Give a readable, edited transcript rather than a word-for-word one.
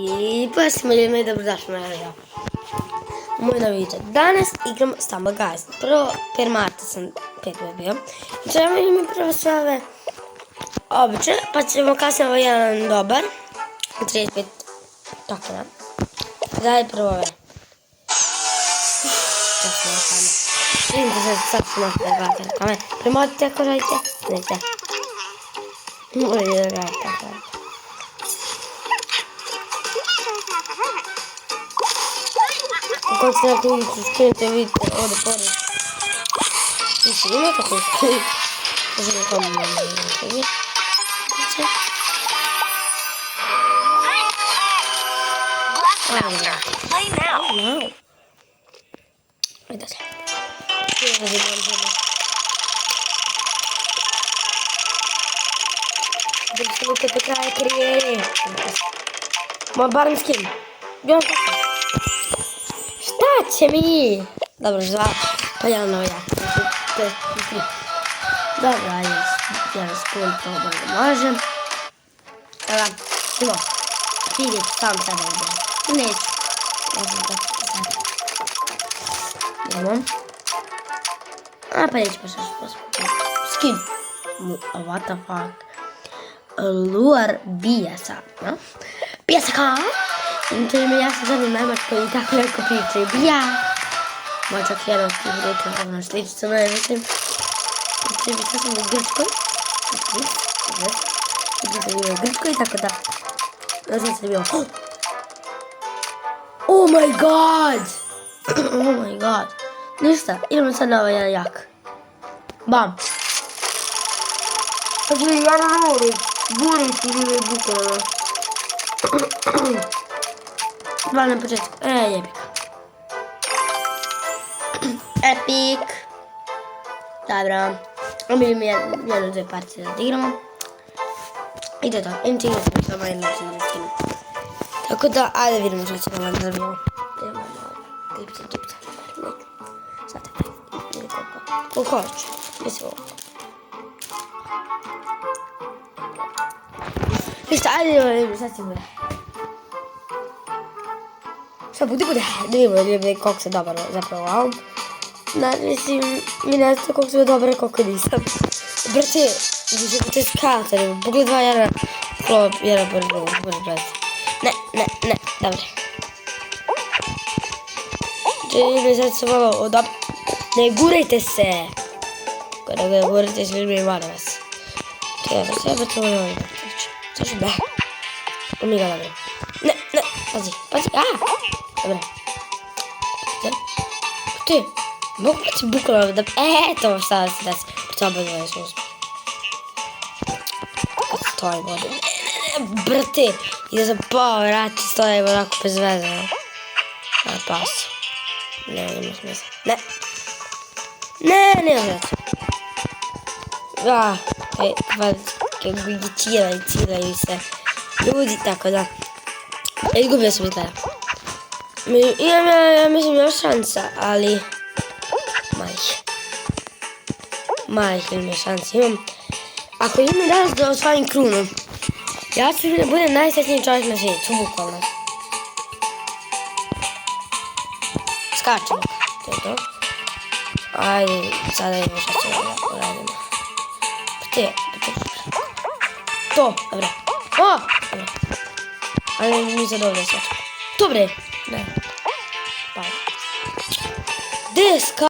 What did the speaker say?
I pozdrav ljudima i dobrodošli na video. Moj novi video. Danas igram Stumble Guys. Prvo, per Marta sam 5 bio. I ćemo mi prvo sve ove obične, pa ćemo kasnije ovaj jedan dobar. 35 tokena. Daj prvo ove. Vidite se, sad ću možete da gledate reklame. Premotite ako želite. Vidite. Možete da gledate ako želite. Kako se na klinicu skinite, vidite ovdje pored. Više ima kako skinite. Možemo komu ne vidjeti. Ajde. Ajde se. Drugite do kraja karijere. Ma barem skin. Bjom kako. Šta će mi? Dobro, zva. Pa ja na ja. Dobro, ajde. Ja skoj probam da možem. Evo, ima. Vidite, sam sada idem. Neću. Ne znam kako sad. Idemo. A pa neću pa što skin. What the fuck? Lure bijasa. Bijasa ka? To ime ja sam zadnji Nemačkoj i tako neko priča i bija. Moj čak jedan od tih reći ono sličica me, mislim. Sad sam u Grčkoj. Sad sam bio u Grčkoj, tako da. Sad sam bio. Oh my god! Oh my god. Ništa, idemo sad na ovaj jedan jak. Bam. Sad je jedan morit. Burit ili je bukvalno. Dva na početku. Jebik. Epic. Dobro. Obilim jednu, dve partije da igramo. I to je to. Idem će igrati samo jednu da skinu. Tako da, ajde vidimo što će nam zabijemo. Idemo malo. Klipce. Sad te pravi. Ili koliko. Koliko hoću. Mislim ovo. Ništa, ajde vidimo šta će bude. Šta bude? Da vidimo koliko se dobar zapravo ovo. Mislim, mi ne znate koliko se dobar, koliko nisam. Brate, vidite te skater, pogled dva jedna klop, jedna brzo, brate. Ne, dobro. Čini sad se malo odop... Ne gurajte se! Kada ga gurajte se, ljubim malo vas. Čekaj, da se jebate ovo ne Zašto da? Mi ga dobro. Ne, pazi, dobro. Ti, mogu ti bukvalno da... Eto šta da se desi. Prvo da je suspo. Kad stoji vode. Brate, i da sam pao, vrati, stoji onako bez veze. Pas. Nema smisla. Ne, vrati. Kako cilaju se ljudi, tako da. Izgubio sam izgleda. Ja mislim još šansa, ali malih imam šansa. Ako imam danas da osvajim krunu, ja ću da budem najsretniji čovjek na svijetu, bukvalno. Skačemo, to je to. Ajde, sada imamo šta ćemo da uradimo. To, dobro. Dobro. Ali mi sad ovdje skačemo. Dobre. Ne. Pa. Gdje je skačemo?